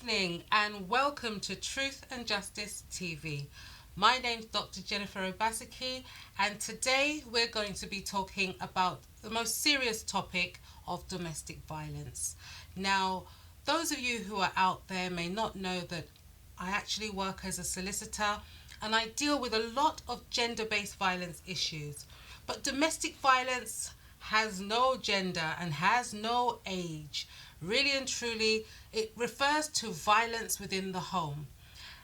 evening and welcome to Truth and Justice TV. My name's Dr. Jennifer Obaseki, and today we're going to be talking about the most serious topic of domestic violence. Now, those of you who are out there may not know that I actually work as a solicitor and I deal with a lot of gender-based violence issues. But domestic violence has no gender and has no age. Really and truly, it refers to violence within the home.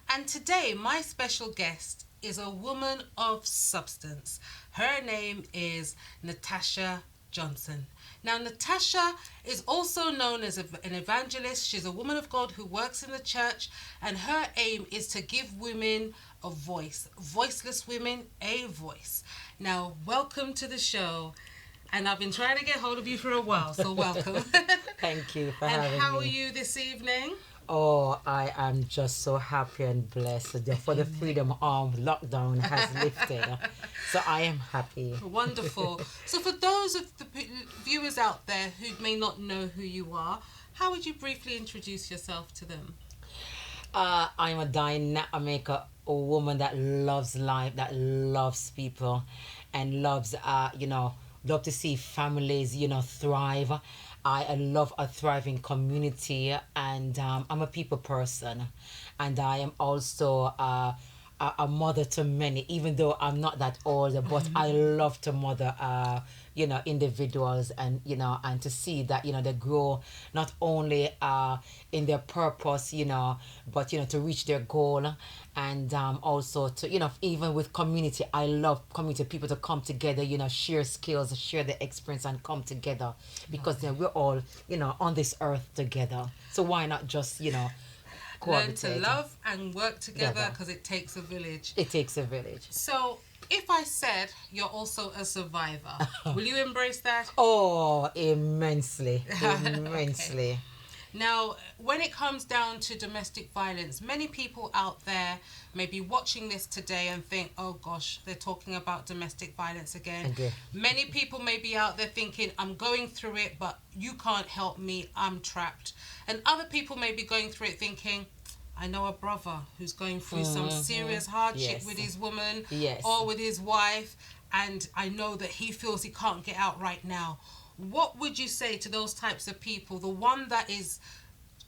And today, my special guest is a woman of substance. Her name is Natasha Johnson. Now, Natasha is also known as an evangelist. She's a woman of God who works in the church, and her aim is to give women a voice, voiceless women a voice. Now, welcome to the show. And I've been trying to get hold of you for a while, so welcome. Thank you for and having me. how are you this evening? Oh, I am just so happy and blessed for the freedom lockdown has lifted. So I am happy. Wonderful. So for those of the viewers out there who may not know who you are, how would you briefly introduce yourself to them? I'm a dynamic woman that loves life, that loves people, and loves, love to see families, thrive. I love a thriving community, and I'm a people person, and I am also a mother to many, even though I'm not that old, but I love to mother, individuals, and, and to see that, they grow not only in their purpose, but, to reach their goal. And also to, even with community, I love community, people to come together, share skills, share their experience and come together because we're all, on this earth together. So why not just, Learn to love and work together because it takes a village. It takes a village. So, if I said you're also a survivor, will you embrace that? Oh, immensely. Immensely. Okay. Now, when it comes down to domestic violence, many people out there may be watching this today and think, oh gosh, they're talking about domestic violence again. Okay. Many people may be out there thinking, I'm going through it, but you can't help me, I'm trapped. And other people may be going through it thinking, I know a brother who's going through some serious hardship with his woman or with his wife, and I know that he feels he can't get out right now. What would you say to those types of people? The one that is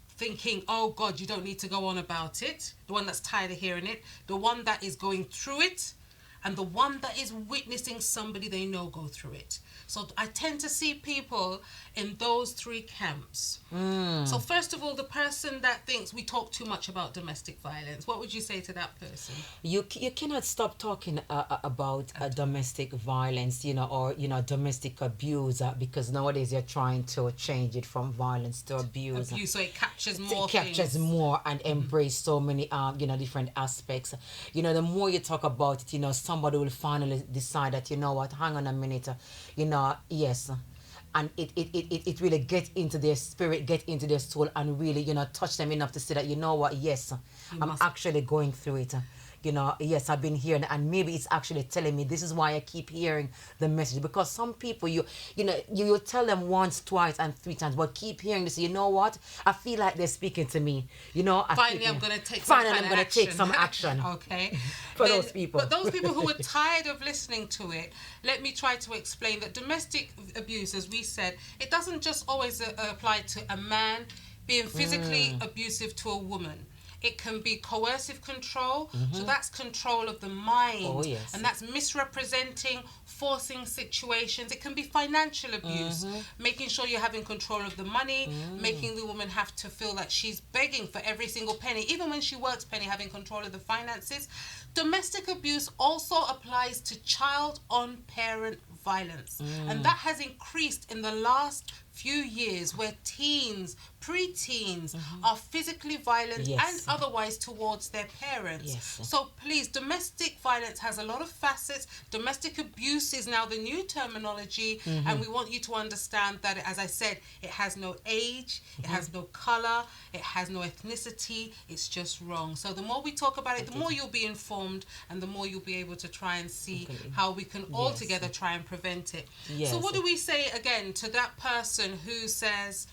thinking, oh God, you don't need to go on about it. The one that's tired of hearing it. The one that is going through it. And the one that is witnessing somebody they know go through it. So I tend to see people in those three camps. So first of all, the person that thinks we talk too much about domestic violence, what would you say to that person? You cannot stop talking about domestic violence, or, domestic abuse because nowadays you're trying to change it from violence to abuse. Abuse, so it captures more It captures more and embrace so many, different aspects. The more you talk about it, somebody will finally decide that, what, hang on a minute, yes, and it really get into their spirit, get into their soul, and really, touch them enough to say that, what, yes, I'm actually going through it. Yes, I've been hearing, and maybe it's actually telling me this is why I keep hearing the message. Because some people, you tell them once, twice, and three times, but keep hearing this. You know what? I feel like they're speaking to me. Finally, I'm going to take some action. Okay. For those people. But those people who are tired of listening to it, let me try to explain that domestic abuse, as we said, it doesn't just always apply to a man being physically abusive to a woman. It can be coercive control, so that's control of the mind. Oh, yes. And that's misrepresenting, forcing situations. It can be financial abuse, making sure you're having control of the money, making the woman have to feel that she's begging for every single penny, even when she works penny, having control of the finances. Domestic abuse also applies to child on parent violence. And that has increased in the last few years, where teens, pre-teens are physically violent and otherwise towards their parents. So please, domestic violence has a lot of facets. Domestic abuse is now the new terminology, and we want you to understand that, as I said, it has no age, it has no color, it has no ethnicity, it's just wrong. So the more we talk about it, the more you'll be informed, and the more you'll be able to try and see how we can all together try and prevent it. So what do we say again to that person who says,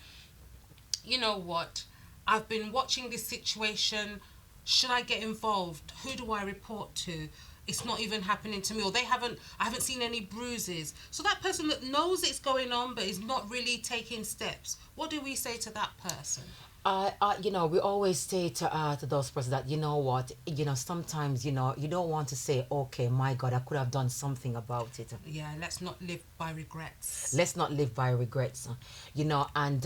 you know what, I've been watching this situation. Should I get involved? Who do I report to? It's not even happening to me, or I haven't seen any bruises. So that person that knows it's going on but is not really taking steps, what do we say to that person? We always say to those persons that, you know what, sometimes, you don't want to say, okay, my God, I could have done something about it. Yeah, let's not live by regrets. Let's not live by regrets, and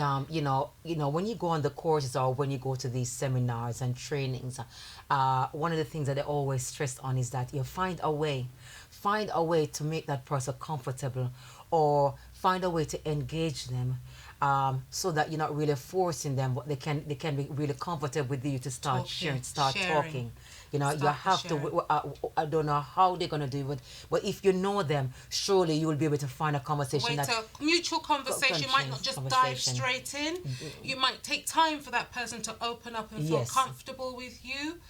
when you go on the courses or when you go to these seminars and trainings, one of the things that they always stress on is that you find a way to make that person comfortable, or find a way to engage them, so that you're not really forcing them, but they can be really comfortable with you to start sharing, start sharing. talking. You know, you Start the have to. sharing. I don't know how they're gonna do it, but if you know them, surely you will be able to find a conversation Wait, that. a mutual conversation. You might not just dive Conversation. straight in. You might take time for that person to open up and feel Yes. comfortable with you.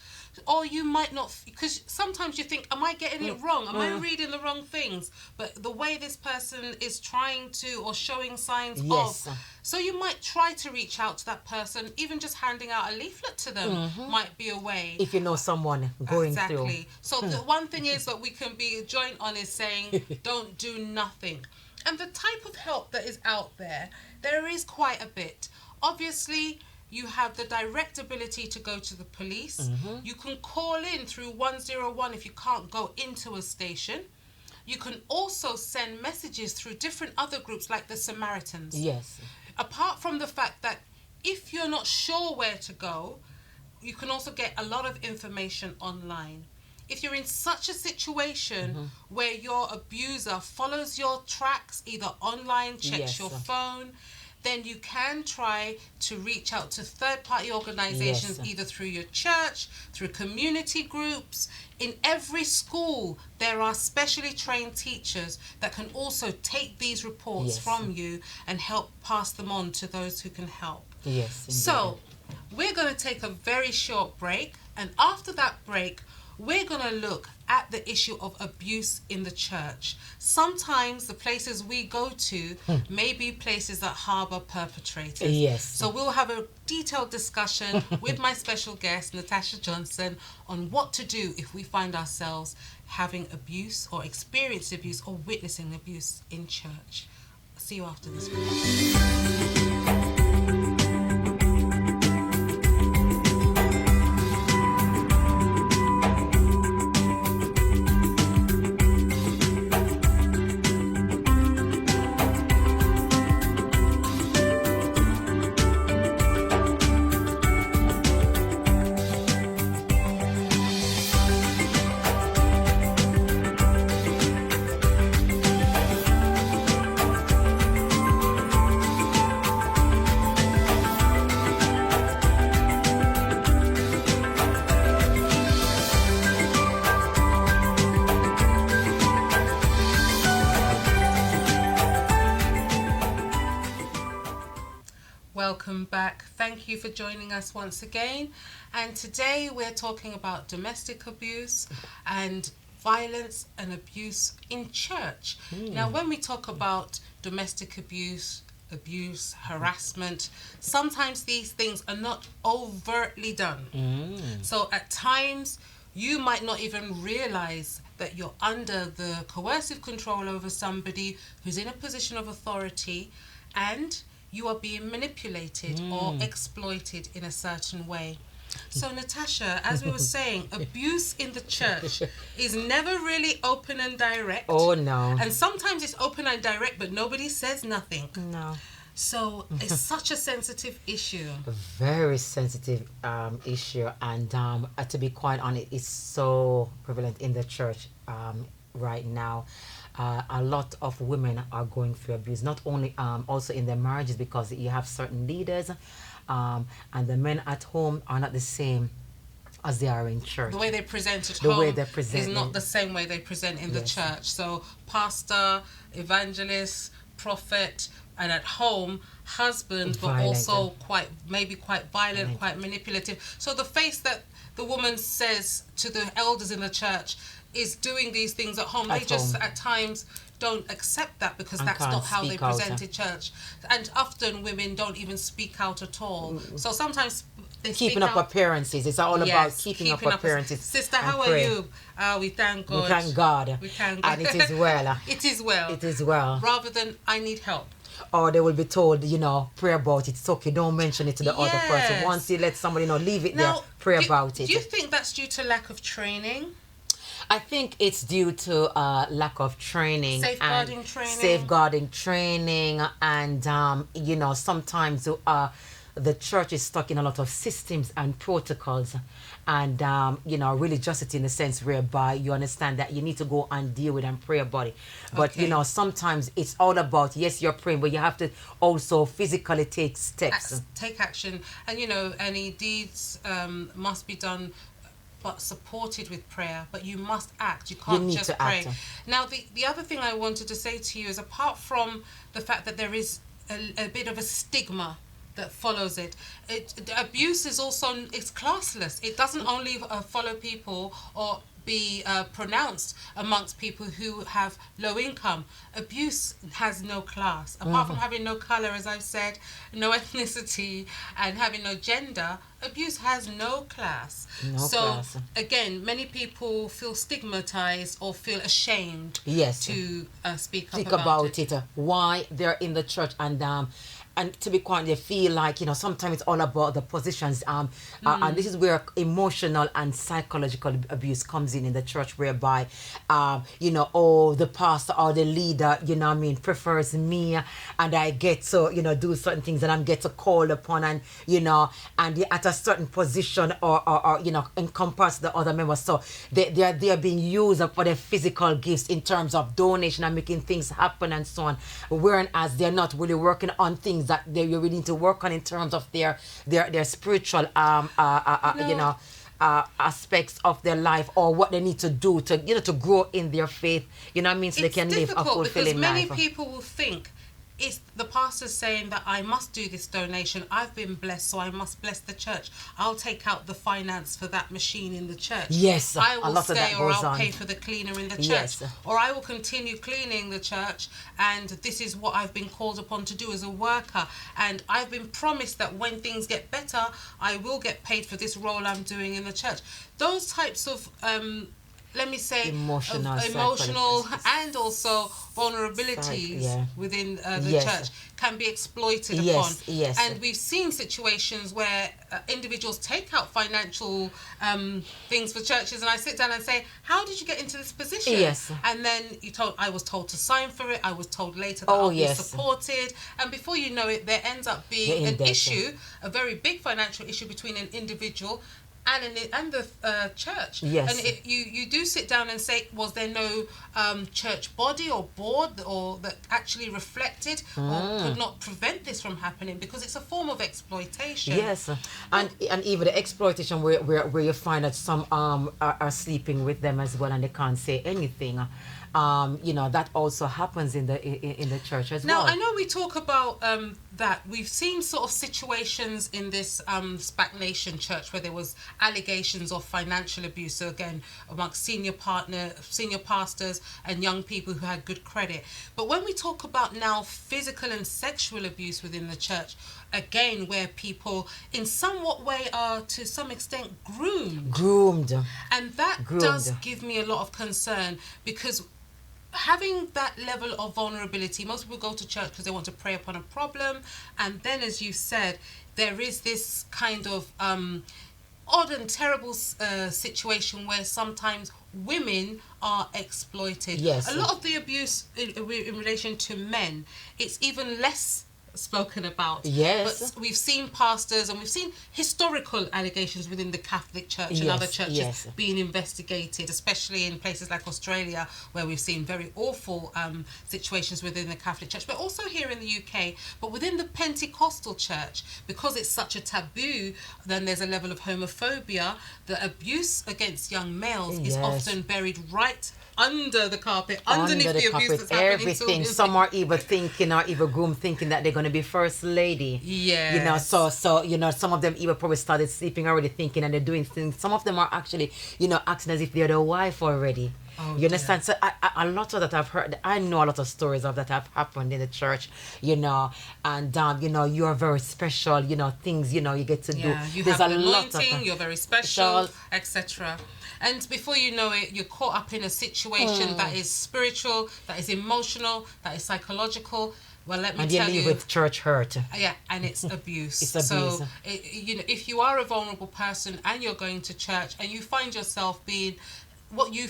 Or you might not, because sometimes you think, am I getting it wrong? Am I reading the wrong things? But the way this person is trying to, or showing signs Yes. of. So you might try to reach out to that person, even just handing out a leaflet to them might be a way. If you know someone going Exactly. through. So the one thing is that we can be joint on is saying don't do nothing. And the type of help that is out there is quite a bit. Obviously, you have the direct ability to go to the police. You can call in through 101 if you can't go into a station. You can also send messages through different other groups like the Samaritans. Yes. Apart from the fact that if you're not sure where to go, you can also get a lot of information online. If you're in such a situation where your abuser follows your tracks, either online, checks Yes. your phone, then you can try to reach out to third-party organizations, Yes. either through your church, through community groups. In every school, there are specially trained teachers that can also take these reports Yes. from you and help pass them on to those who can help. Yes. Indeed. So, we're going to take a very short break, and after that break, we're going to look at the issue of abuse in the church. Sometimes the places we go to may be places that harbour perpetrators. Yes. So we'll have a detailed discussion with my special guest, Natasha Johnson, on what to do if we find ourselves having abuse or experienced abuse or witnessing abuse in church. See you after this break. Welcome back. Thank you for joining us once again. And today we're talking about domestic abuse and violence and abuse in church. Now, when we talk about domestic abuse, harassment, sometimes these things are not overtly done. So at times, you might not even realize that you're under the coercive control over somebody who's in a position of authority, and you are being manipulated or exploited in a certain way. So, Natasha, as we were saying, abuse in the church is never really open and direct. Oh, no. And sometimes it's open and direct, but nobody says nothing. No. So, it's such a sensitive issue. A very sensitive issue, and to be quite honest, it's so prevalent in the church right now. A lot of women are going through abuse, not only also in their marriages, because you have certain leaders, and the men at home are not the same as they are in church. The way they present at The home way they present is not it. the same way they present in the Yes. church. So, pastor, evangelist, prophet, and at home, husband, but Violent, also quite violent, Violent. quite manipulative. So the face that the woman says to the elders in the church is doing these things at home. At They just home. at times don't accept that because And that's can't not how they speak out. presented church. And often women don't even speak out at all. So sometimes they keeping speak up out. appearances. It's all about Yes, keeping up appearances. Sister, and how are pray. you? We thank We God. thank God. We thank God. And it is well. It is well. It is well. Rather than I need help. Or they will be told, pray about it. It's okay. Don't mention it to the other person. Yes. Once you let somebody know, leave it there. Now, Pray about it. do you think that's due to lack of training? I think it's due to lack of training, Safeguarding training. and sometimes the church is stuck in a lot of systems and protocols, and religiosity in the sense whereby you understand that you need to go and deal with and pray about it. But Okay. sometimes it's all about, yes, you're praying, but you have to also physically take steps. Take action, and any deeds must be done but supported with prayer. But you must act. You can't need just to pray. act. Now, the other thing I wanted to say to you is, apart from the fact that there is a bit of a stigma that follows it, the abuse is also, it's classless. It doesn't only follow people or be pronounced amongst people who have low income. Abuse has no class. Apart from having no color, as I've said, no ethnicity, and having no gender, abuse has no class. So class. again, many people feel stigmatized or feel ashamed Yes. to speak up Think about it. why they're in the church, and to be quite, they feel like sometimes it's all about the positions, and this is where emotional and psychological abuse comes in the church, whereby the pastor or the leader prefers me, and I get to do certain things, and I'm get to call upon, and and they're at a certain position, or in comparison to the other members, so they're being used for their physical gifts in terms of donation and making things happen and so on, whereas they're not really working on things that they really need to work on in terms of their spiritual aspects of their life, or what they need to do to to grow in their faith, so they can live a fulfilling because many life. people will think it's the pastor saying that I must do this donation. I've been blessed, so I must bless the church. I'll take out the finance for that machine in the church. Yes, I a will lot of stay, that or goes I'll on. pay for the cleaner in the church, Yes. or I will continue cleaning the church, and this is what I've been called upon to do as a worker. And I've been promised that when things get better, I will get paid for this role I'm doing in the church. Those types of let me say, Emotional, emotional psychological. and also vulnerabilities Yeah. within the Yes. church can be exploited Yes, upon. yes. And we've seen situations where individuals take out financial things for churches, and I sit down and say, how did you get into this position? Yes. And then I was told to sign for it. I was told later that Oh, I'll yes. be supported. And before you know it, there ends up being You're in an debt, issue, a very big financial issue between an individual and the church. Yes. And you do sit down and say, was there no church body or board or that actually reflected or could not prevent this from happening, because it's a form of exploitation. Yes, and even the exploitation where you find that some are sleeping with them as well, and they can't say anything. That also happens in the church as Now, well. I know we talk about that. We've seen sort of situations in this SPAC Nation church where there was allegations of financial abuse, so again, amongst senior pastors and young people who had good credit. But when we talk about now physical and sexual abuse within the church, again, where people in somewhat way are to some extent Groomed. and that Groomed. does give me a lot of concern, because having that level of vulnerability, most people go to church because they want to pray upon a problem, and then, as you said, there is this kind of odd and terrible situation where sometimes women are exploited. Yes. A lot of the abuse in relation to men, it's even less spoken about. Yes. But we've seen pastors and we've seen historical allegations within the Catholic Church and Yes, other churches yes. being investigated, especially in places like Australia, where we've seen very awful situations within the Catholic Church, but also here in the UK. But within the Pentecostal Church, because it's such a taboo, then there's a level of homophobia. The abuse against young males is Yes. often buried right under the carpet, underneath the abuse that's happening. Everything. To Some are even thinking, or even groomed, thinking that they're going to be first lady. Yes. So some of them even probably started sleeping already, thinking, and they're doing things. Some of them are actually acting as if they're the wife already. Oh, You dear. understand? So a lot of that I've heard. I know a lot of stories of that have happened in the church. And you are very special. Things you get to do. Yeah, you There's have a an lot of anointing, you're very special, special. etc. And before you know it, you're caught up in a situation that is spiritual, that is emotional, that is psychological. Well, let me And you tell leave you, with church hurt. yeah, and it's abuse. It's abuse. So, if you are a vulnerable person and you're going to church and you find yourself being what you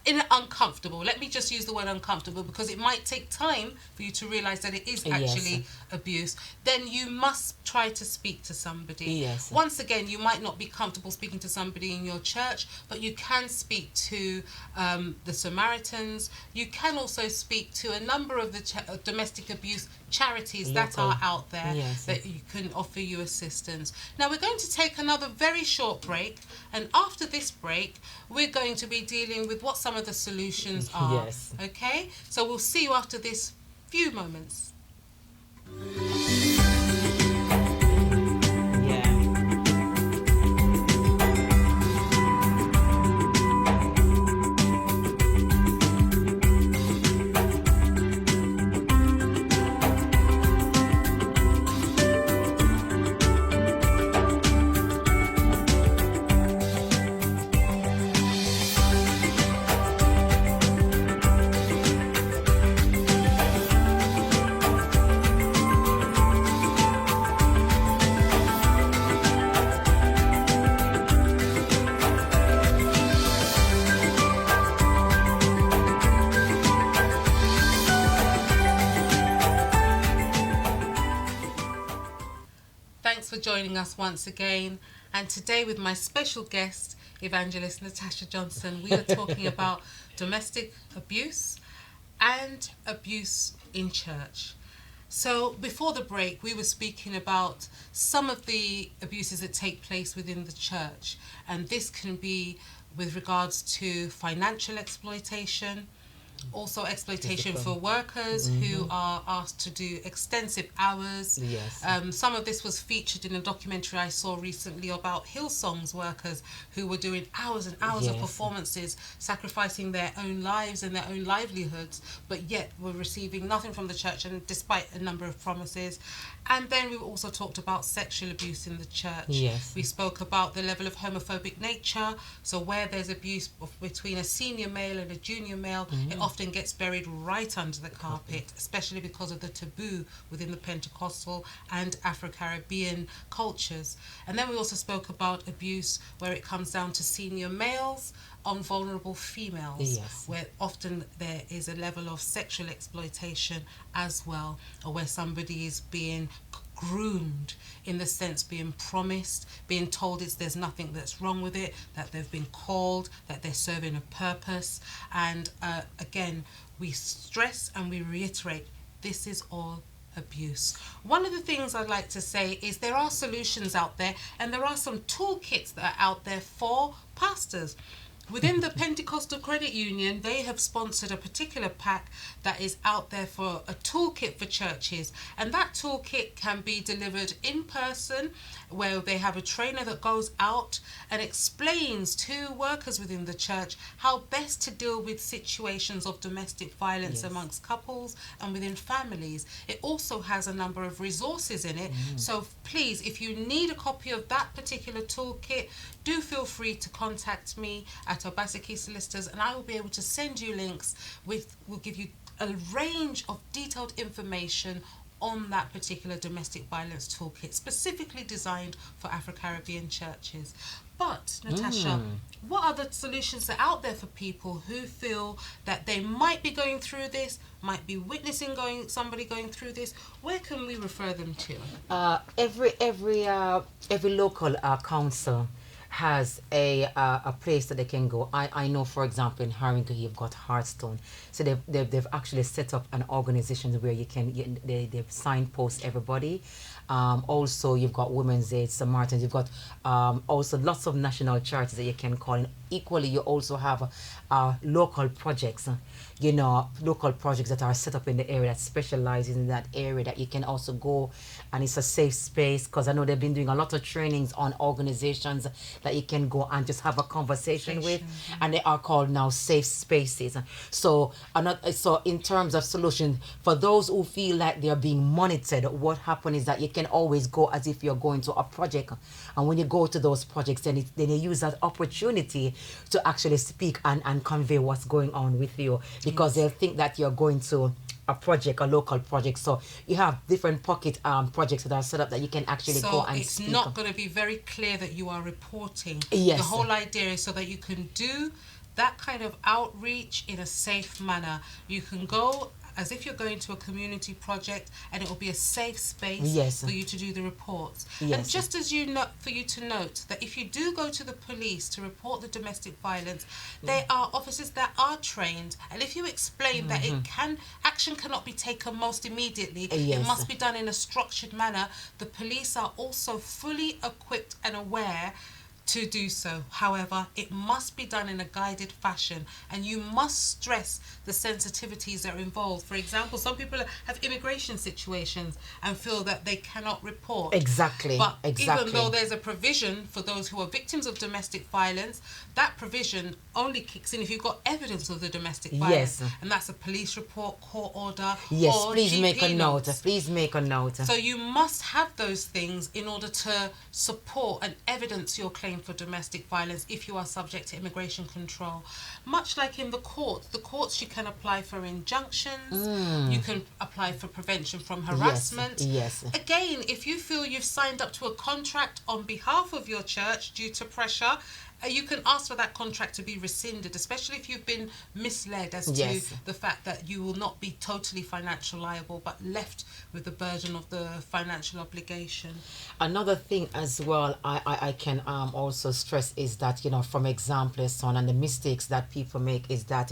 in uncomfortable. Let me just use the word uncomfortable because it might take time for you to realize that it is actually Yes. abuse. Then you must try to speak to somebody. Yes. Once again, you might not be comfortable speaking to somebody in your church, but you can speak to the Samaritans. You can also speak to a number of the domestic abuse charities that Local. are out there Yes. that you can offer you assistance. Now we're going to take another very short break, and after this break we're going to be dealing with what some of the solutions are. Yes. Okay, so we'll see you after this few moments. Yeah. Thanks for joining us once again, and today with my special guest, Evangelist Natasha Johnson, we are talking about domestic abuse and abuse in church. So before the break, we were speaking about some of the abuses that take place within the church, and this can be with regards to financial exploitation, also exploitation for Physical. workers who are asked to do extensive hours. Yes. Some of this was featured in a documentary I saw recently about Hillsong's workers who were doing hours and hours of Yes. performances, sacrificing their own lives and their own livelihoods, but yet were receiving nothing from the church, and despite a number of promises. And then we also talked about sexual abuse in the church. Yes. We spoke about the level of homophobic nature. So where there's abuse between a senior male and a junior male, it often gets buried right under the carpet, especially because of the taboo within the Pentecostal and Afro-Caribbean cultures. And then we also spoke about abuse where it comes down to senior males on vulnerable females, Yes. where often there is a level of sexual exploitation as well, or where somebody is being groomed, in the sense being promised, being told there's nothing that's wrong with it, that they've been called, that they're serving a purpose. And again, we stress and we reiterate, this is all abuse. One of the things I'd like to say is there are solutions out there, and there are some toolkits that are out there for pastors. Within the Pentecostal Credit Union, they have sponsored a particular pack that is out there for a toolkit for churches. And that toolkit can be delivered in person, where they have a trainer that goes out and explains to workers within the church how best to deal with situations of domestic violence Yes. amongst couples and within families. It also has a number of resources in it. So please, if you need a copy of that particular toolkit, do feel free to contact me at Obaseki Solicitors, and I will be able to send you links will give you a range of detailed information on that particular domestic violence toolkit, specifically designed for Afro-Caribbean churches. But Natasha, what are the solutions that are out there for people who feel that they might be going through this, might be witnessing somebody going through this? Where can we refer them to? Every local council has a place that they can go. I know, for example, in Harrington you've got Hearthstone, so they've actually set up an organization where they've signpost everybody, Also, you've got Women's Aid, St. Martin's. You've got also lots of national charities that you can call. And equally, you also have local projects. Local projects that are set up in the area that specializes in that area that you can also go, and it's a safe space, because I know they've been doing a lot of trainings on organizations that you can go and just have a conversation with, and they are called now safe spaces. So in terms of solution for those who feel like they're being monitored, what happens is that you can always go as if you're going to a project, and when you go to those projects, then you use that opportunity to actually speak and convey what's going on with you, because they'll think that you're going to a local project. So you have different pocket projects that are set up that you can actually go and it's speak. not going to be very clear that you are reporting. Yes. The whole idea is so that you can do that kind of outreach in a safe manner. You can go as if you're going to a community project, and it will be a safe space for you to do the reports. And just as for you to note that if you do go to the police to report the domestic violence, they are officers that are trained, and if you explain that action cannot be taken most immediately, it must be done in a structured manner, the police are also fully equipped and aware to do so. However, it must be done in a guided fashion, and you must stress the sensitivities that are involved. For example, some people have immigration situations and feel that they cannot report. Exactly. But even though there's a provision for those who are victims of domestic violence, that provision only kicks in if you've got evidence of the domestic violence. And that's a police report, court order, or please GP make a notes. note. Please make a note. So you must have those things in order to support and evidence your claim for domestic violence if you are subject to immigration control. Much like in the courts you can apply for injunctions, you can apply for prevention from harassment. Yes. Again, if you feel you've signed up to a contract on behalf of your church due to pressure, you can ask for that contract to be rescinded, especially if you've been misled as to the fact that you will not be totally financially liable, but left with the burden of the financial obligation. Another thing as well, I can also stress is that, from examples, son, and the mistakes that people make is that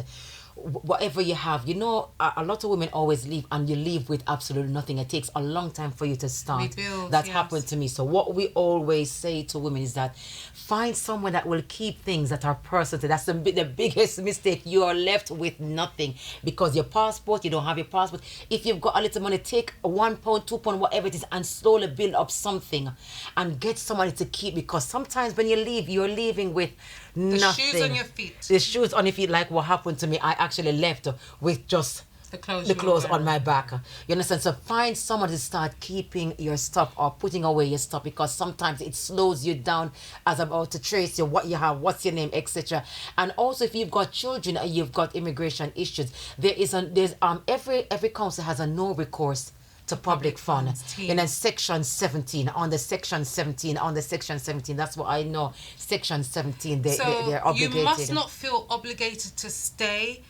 whatever you have, a lot of women always leave, and you leave with absolutely nothing. It takes a long time for you to start. Rebuild, That happened to me. So what we always say to women is that find someone that will keep things that are personal. That's the biggest mistake. You are left with nothing because your passport, you don't have your passport. If you've got a little money, take £1, £2, whatever it is, and slowly build up something and get somebody to keep, because sometimes when you leave, you're leaving with nothing. The shoes on your feet. The shoes on your feet, like what happened to me. I actually left with just the clothes on my back. You understand? So find someone to start keeping your stuff or putting away your stuff, because sometimes it slows you down as about to trace you, what you have, what's your name, etc. And also, if you've got children and you've got immigration issues, every council has a no recourse to public fund in a section 17, that's what I know. Section 17, they're obligated. You must not feel obligated to stay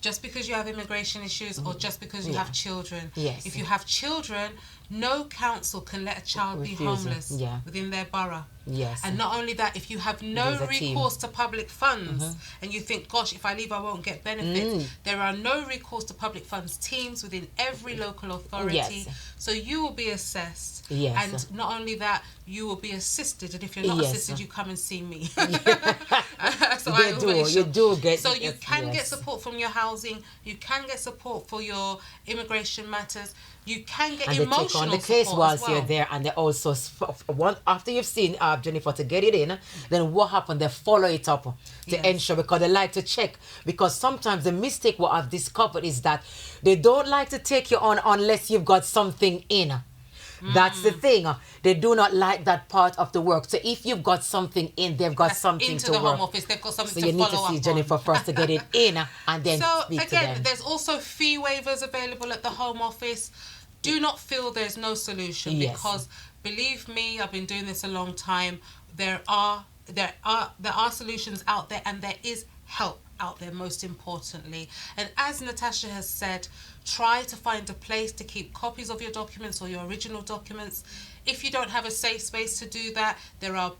just because you have immigration issues or just because you have children. Yes. If you have children, no council can let a child be homeless within their borough. Yes. And not only that, if you have no recourse to public funds and you think, gosh, if I leave I won't get benefits, there are no recourse to public funds teams within every local authority. Yes. So you will be assessed. Yes. And not only that, you will be assisted. And if you're not assisted, you come and see me. So you do get. So you can get support from your housing. You can get support for your immigration matters. You can get emotional support. And they take on the case whilst you're there, and they also after you've seen Jennifer to get it in, then what happened? They follow it up to ensure, because they like to check. Because sometimes the mistake what I've discovered is that they don't like to take you on unless you've got something in. That's the thing. They do not like that part of the work. So if you've got something in, they've got something into to the work. Home Office, they've got something so to follow up on. So you need to see Jennifer first to get it in, and then speak to them. So again, there's also fee waivers available at the Home Office. Do not feel there's no solution, because believe me, I've been doing this a long time. There are solutions out there, and there is help out there, most importantly. And as Natasha has said, try to find a place to keep copies of your documents or your original documents. If you don't have a safe space to do that, there are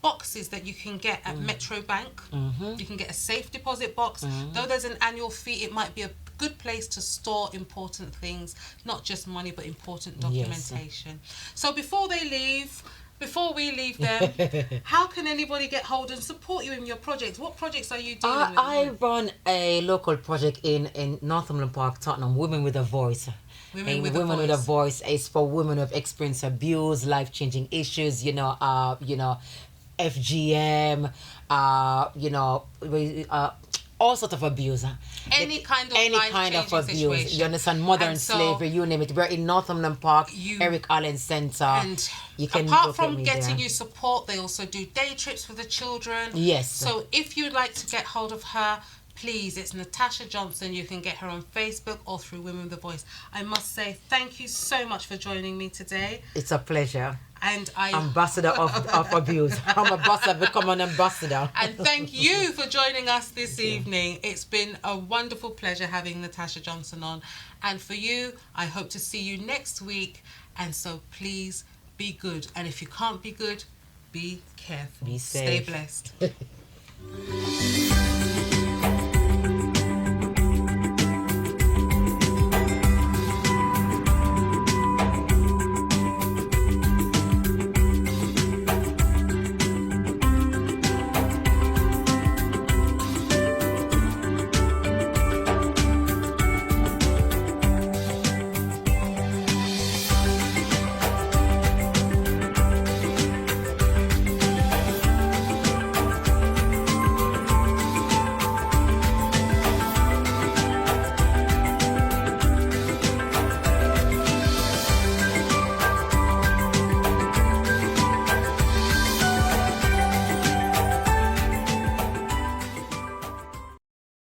boxes that you can get at Metro Bank. You can get a safe deposit box. Though there's an annual fee, it might be a good place to store important things, not just money, but important documentation. So before we leave them, how can anybody get hold and support you in your projects? What projects are you dealing with? I run a local project in Northumberland Park, Tottenham, Women with a Voice. Women with a Voice is for women who have experienced abuse, life-changing issues, FGM, all sorts of abuse. Any kind of abuse. situation. You understand? Modern And so slavery, you name it. We're in Northumberland Park, Eric Allen Centre. And you can apart look from at me getting there. you support, they also do day trips for the children. Yes. So if you'd like to get hold of her, please, it's Natasha Johnson. You can get her on Facebook or through Women with a Voice. I must say thank you so much for joining me today. It's a pleasure. And Ambassador of abuse. I'm I've become an ambassador. And thank you for joining us this evening. It's been a wonderful pleasure having Natasha Johnson on. And for you, I hope to see you next week. And so please be good. And if you can't be good, be careful. Be safe. Stay blessed.